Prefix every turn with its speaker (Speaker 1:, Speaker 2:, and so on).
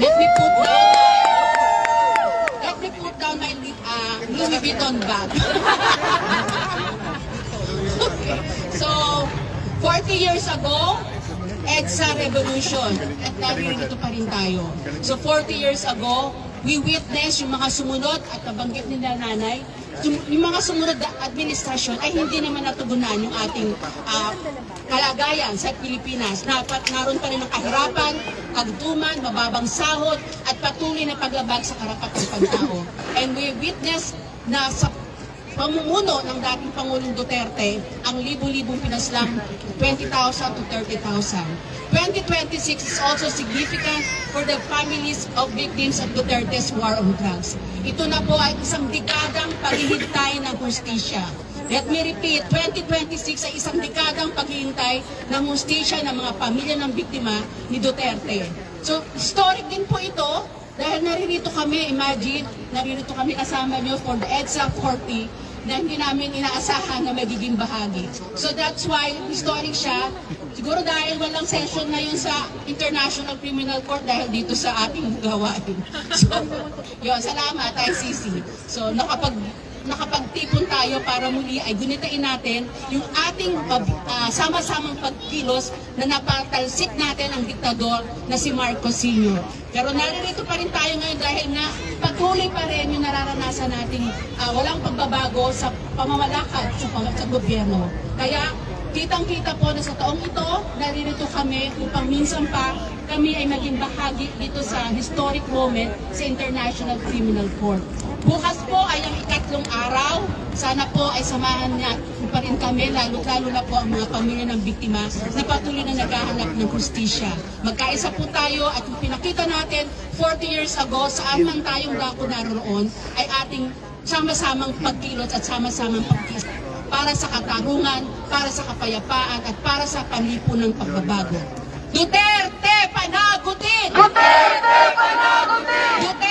Speaker 1: let me put down my Louis Vuitton bag. Okay. So, 40 years ago, EDSA revolution at naririto pa rin tayo. So 40 years ago, we witnessed yung mga sumunod at nabanggit nila nanay, yung mga sumunod na administrasyon ay hindi naman natugunan yung ating kalagayan sa Pilipinas. Naroon pa rin ang kahirapan, kagutuman, mababang sahod at patuloy na paglabag sa karapatang pantao. And we witnessed na sa pamumuno ng dating Pangulong Duterte, ang libu-libong pinaslang 20,000 to 30,000. 2026 is also significant for the families of victims of Duterte's war on drugs. Ito na po ay isang dekadang paghihintay ng hustisya. Let me repeat, 2026 ay isang dekadang paghihintay ng hustisya ng mga pamilya ng biktima ni Duterte. So, historic din po ito. Dahil naririto kami, imagine, naririto kami kasama nyo for the EDSA 40 na hindi namin inaasahan na magiging bahagi. So that's why historic siya. Siguro dahil walang session ngayon sa International Criminal Court dahil dito sa ating gawain. So, yun, salamat ICC. So nakapagtipon tayo para muli ay gunitain natin yung ating sama-samang pagkilos na napatalsik natin ang diktador na si Marcos Sr. Pero naririto pa rin tayo ngayon dahil nga patuloy pa rin yung nararanasan nating walang pagbabago sa pamamalakad sa gobyerno. Kaya kitang-kita po na sa taong ito, naririto kami upang minsan pa kami ay maging bahagi dito sa historic moment sa International Criminal Court. Bukas po ay ang ikatlong araw. Sana po ay samahan niya pa rin kami, lalo-lalo na po ang mga pamilya ng biktima na patuloy na naghahanap ng hustisya. Magkaisa po tayo at kung pinakita natin 40 years ago, saan man tayong dako naroon, ay ating sama-samang pagkilot at sama-samang pagkilot para sa katarungan, para sa kapayapaan at para sa panlipunang pagbabago. Duterte, panagutin!
Speaker 2: Duterte, panagutin!
Speaker 1: Duterte!